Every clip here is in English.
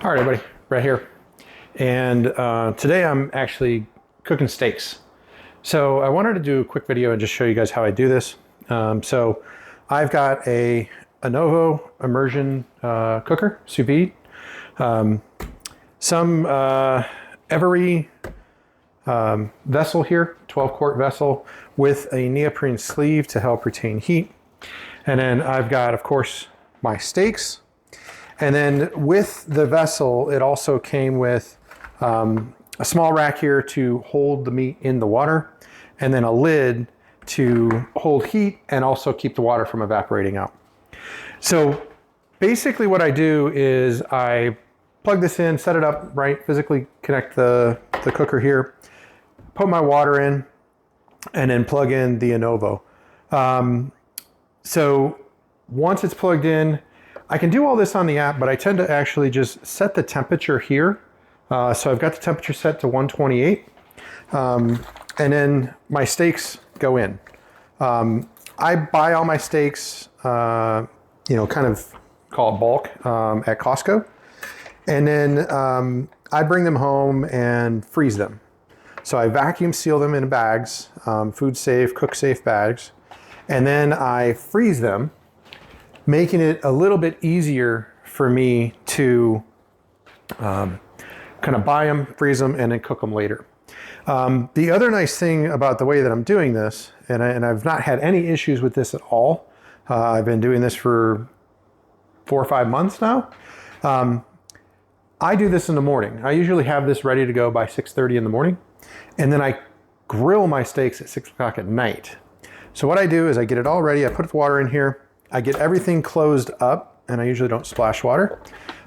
All right, everybody, Brett here. And today I'm actually cooking steaks. So I wanted to do a quick video and just show you guys how I do this. So I've got a Anovo immersion cooker, sous vide. Some Every vessel here, 12-quart vessel with a neoprene sleeve to help retain heat. And then I've got, of course, my steaks. And then with the vessel, it also came with a small rack here to hold the meat in the water, and then a lid to hold heat and also keep the water from evaporating out. So basically what I do is I plug this in, set it up right, physically connect the cooker here, put my water in, and then plug in the Anovo. So once it's plugged in, I can do all this on the app, but I tend to actually just set the temperature here. So I've got the temperature set to 128, and then my steaks go in. I buy all my steaks, kind of call it bulk at Costco, and then I bring them home and freeze them. So I vacuum seal them in bags, food safe, cook safe bags, and then I freeze them, making it a little bit easier for me to kind of buy them, freeze them, and then cook them later. The other nice thing about the way that I'm doing this, and I've not had any issues with this at all. I've been doing this for 4 or 5 months now. I do this in the morning. I usually have this ready to go by 6:30 in the morning, and then I grill my steaks at 6 o'clock at night. So what I do is I get it all ready. I put the water in here. I get everything closed up, and I usually don't splash water,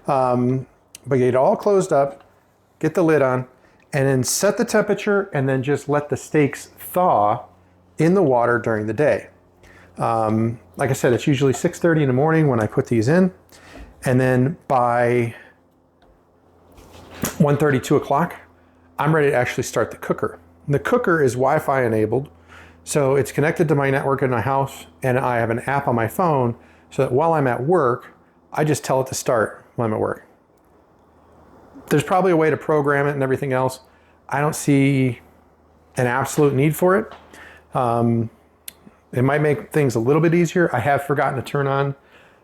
but get it all closed up, get the lid on, and then set the temperature, and then just let the steaks thaw in the water during the day. Like I said, it's usually 6:30 in the morning when I put these in, and then by 1:30, 2 o'clock, I'm ready to actually start the cooker. And the cooker is Wi-Fi enabled, so it's connected to my network in my house, and I have an app on my phone so that while I'm at work, I just tell it to start when I'm at work. There's probably a way to program it and everything else. I don't see an absolute need for it. It might make things a little bit easier. I have forgotten to turn on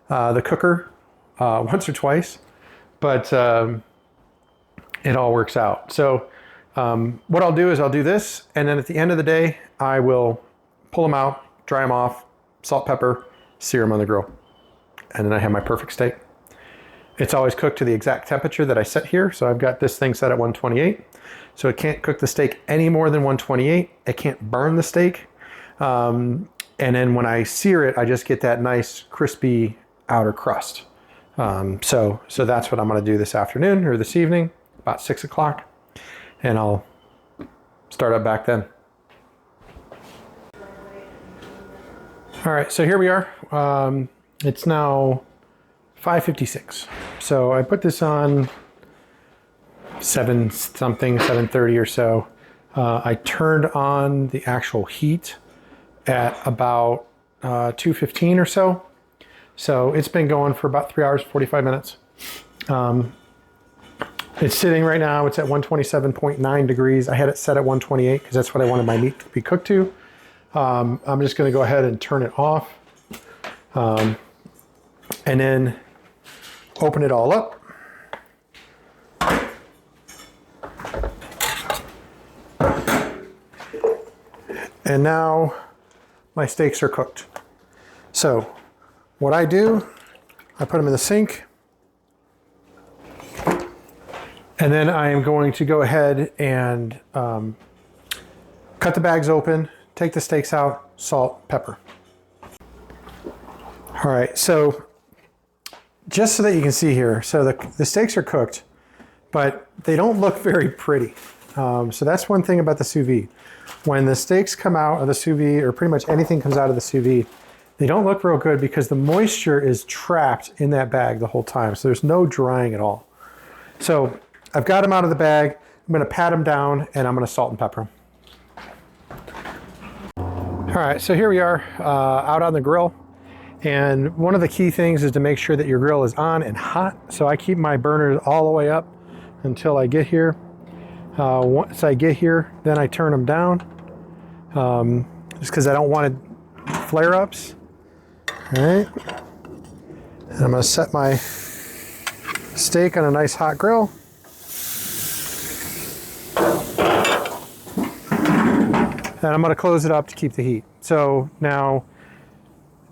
the cooker once or twice, but it all works out. So what I'll do is I'll do this, and then at the end of the day, I will pull them out, dry them off, salt, pepper, sear them on the grill. And then I have my perfect steak. It's always cooked to the exact temperature that I set here. So I've got this thing set at 128. So it can't cook the steak any more than 128. It can't burn the steak. And then when I sear it, I just get that nice crispy outer crust. So that's what I'm gonna do this afternoon or this evening, about 6 o'clock. And I'll start up back then. All right, so here we are. It's now 5:56. So I put this on 7:30 or so. I turned on the actual heat at about 2:15 or so. So it's been going for about 3 hours, 45 minutes. It's sitting right now, it's at 127.9 degrees. I had it set at 128 because that's what I wanted my meat to be cooked to. I'm just gonna go ahead and turn it off. And then open it all up. And now my steaks are cooked. So what I do, I put them in the sink, and then I am going to go ahead and cut the bags open, take the steaks out, salt, pepper. All right, so just so that you can see here, so the steaks are cooked, but they don't look very pretty. So that's one thing about the sous vide. When the steaks come out of the sous vide, or pretty much anything comes out of the sous vide, they don't look real good because the moisture is trapped in that bag the whole time. So there's no drying at all. So I've got them out of the bag. I'm gonna pat them down, and I'm gonna salt and pepper them. All right, so here we are out on the grill. And one of the key things is to make sure that your grill is on and hot. So I keep my burners all the way up until I get here. Once I get here, then I turn them down, just because I don't want flare-ups. All right. And I'm going to set my steak on a nice hot grill. And I'm going to close it up to keep the heat. So now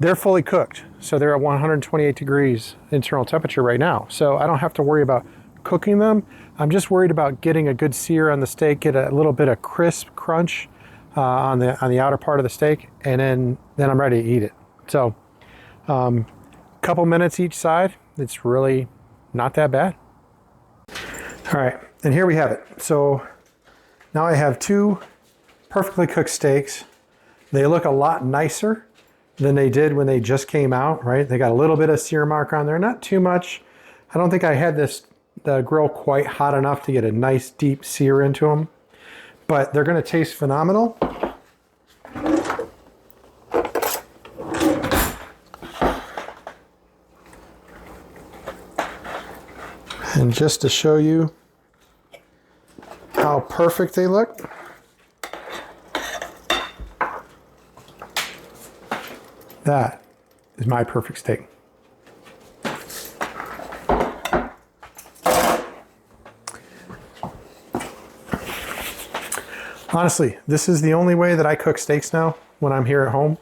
they're fully cooked. So they're at 128 degrees internal temperature right now. So I don't have to worry about cooking them. I'm just worried about getting a good sear on the steak, get a little bit of crisp crunch on the outer part of the steak, and then I'm ready to eat it. So couple minutes each side. It's really not that bad. All right, and here we have it. So now I have two perfectly cooked steaks. They look a lot nicer than they did when they just came out, right? They got a little bit of sear mark on there, not too much. I don't think I had the grill quite hot enough to get a nice deep sear into them, but they're gonna taste phenomenal. And just to show you how perfect they look, that is my perfect steak. Honestly, this is the only way that I cook steaks now when I'm here at home.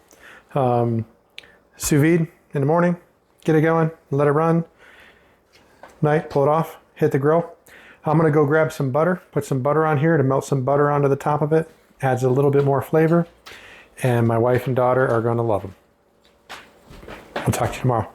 Sous vide in the morning, get it going, let it run. Night, pull it off, hit the grill. I'm gonna go grab some butter, put some butter on here to melt some butter onto the top of it. Adds a little bit more flavor. And my wife and daughter are gonna love them. I'll talk to you tomorrow.